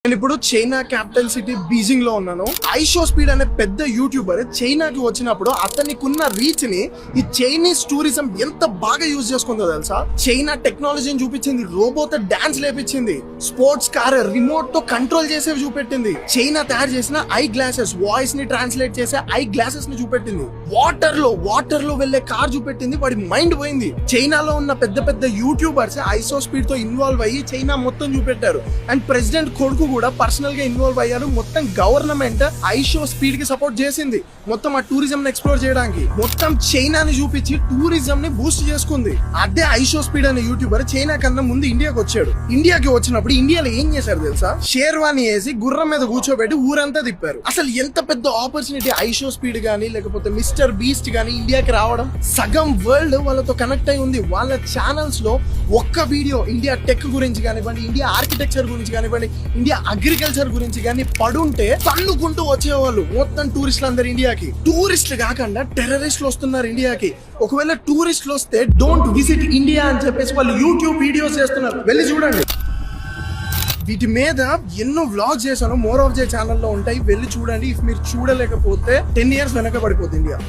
నేను ఇప్పుడు China capital city Beijing లో ఉన్నాను. ఐషో స్పీడ్ అనే పెద్ద యూట్యూబర్ చైనాకి వచ్చినప్పుడు అతనికున్న రీచ్ ని ఈ చైనీస్ టూరిజం ఎంత బాగా యూజ్ చేసుకుందో తెలుసా. చైనా టెక్నాలజీని చూపించింది, రోబోతో డాన్స్ లేపించింది, స్పోర్ట్స్ కార్ రిమోట్ తో కంట్రోల్ చేసేవి చూపెట్టింది, చైనా తయారు చేసిన ఐ గ్లాసెస్ వాయిస్ ని ట్రాన్స్లేట్ చేసే ఐ గ్లాసెస్ ని చూపెట్టింది, వాటర్ లో వెళ్లే కార్ చూపెట్టింది. వాడి మైండ్ పోయింది. చైనాలో ఉన్న పెద్ద పెద్ద యూట్యూబర్స్ ఐషో స్పీడ్ తో ఇన్వాల్వ్ అయ్యి చైనా మొత్తం చూపెట్టారు. అండ్ ప్రెసిడెంట్ కొడుకు కూడా పర్సనల్ గా ఇన్వాల్వ్ అయ్యారు. మొత్తం గవర్నమెంట్ ఐషో స్పీడ్ కి సపోర్ట్ చేసింది. మొత్తం ఆ టూరిజం ని ఎక్స్ప్లోర్ చేయడానికి మొత్తం చైనాని చూపించి టూరిజం ని బూస్ట్ చేసుకుంది. అదే ఐషో స్పీడ్ అనే యూట్యూబర్ చైనా కన్నా ముందు ఇండియాకి వచ్చాడు. ఇండియాకి వచ్చినప్పుడు ఇండియాలో ఏం చేశారు తెలుసా, షేర్వాణి వేసి గుర్రం మీద కూర్చోబెట్టి ఊరంతా తిప్పారు. అసలు ఎంత పెద్ద ఆపర్చునిటీ ఐషో స్పీడ్ గానీ లేకపోతే మిస్టర్ బీస్ట్ గానీ ఇండియాకి రావడం. సగం వరల్డ్ వాళ్ళతో కనెక్ట్ అయి ఉంది. వాళ్ళ ఛానల్స్ లో ఒక్క వీడియో ఇండియా టెక్ గురించి కానివ్వండి, ఇండియా ఆర్కిటెక్చర్ గురించి కానివ్వండి, ఇండియా అగ్రికల్చర్ గురించి కానీ పడుంటే తన్నుకుంటూ వచ్చేవాళ్ళు మొత్తం టూరిస్టులు అందరు ఇండియాకి. టూరిస్టులు కాకుండా టెర్రరిస్టులు వస్తున్నారు ఇండియాకి. ఒకవేళ టూరిస్టులు వస్తే డోంట్ విజిట్ ఇండియా అని చెప్పేసి వాళ్ళు యూట్యూబ్ వీడియోస్ చేస్తున్నారు. వెళ్ళి చూడండి. వీటి మీద ఎన్నో వ్లాగ్స్ చేశాను, మోర్ ఆఫ్ జే ఛానల్లో ఉంటాయి, వెళ్ళి చూడండి. ఇఫ్ మీరు చూడలేకపోతే 10 years వెనక పడిపోతుంది ఇండియా.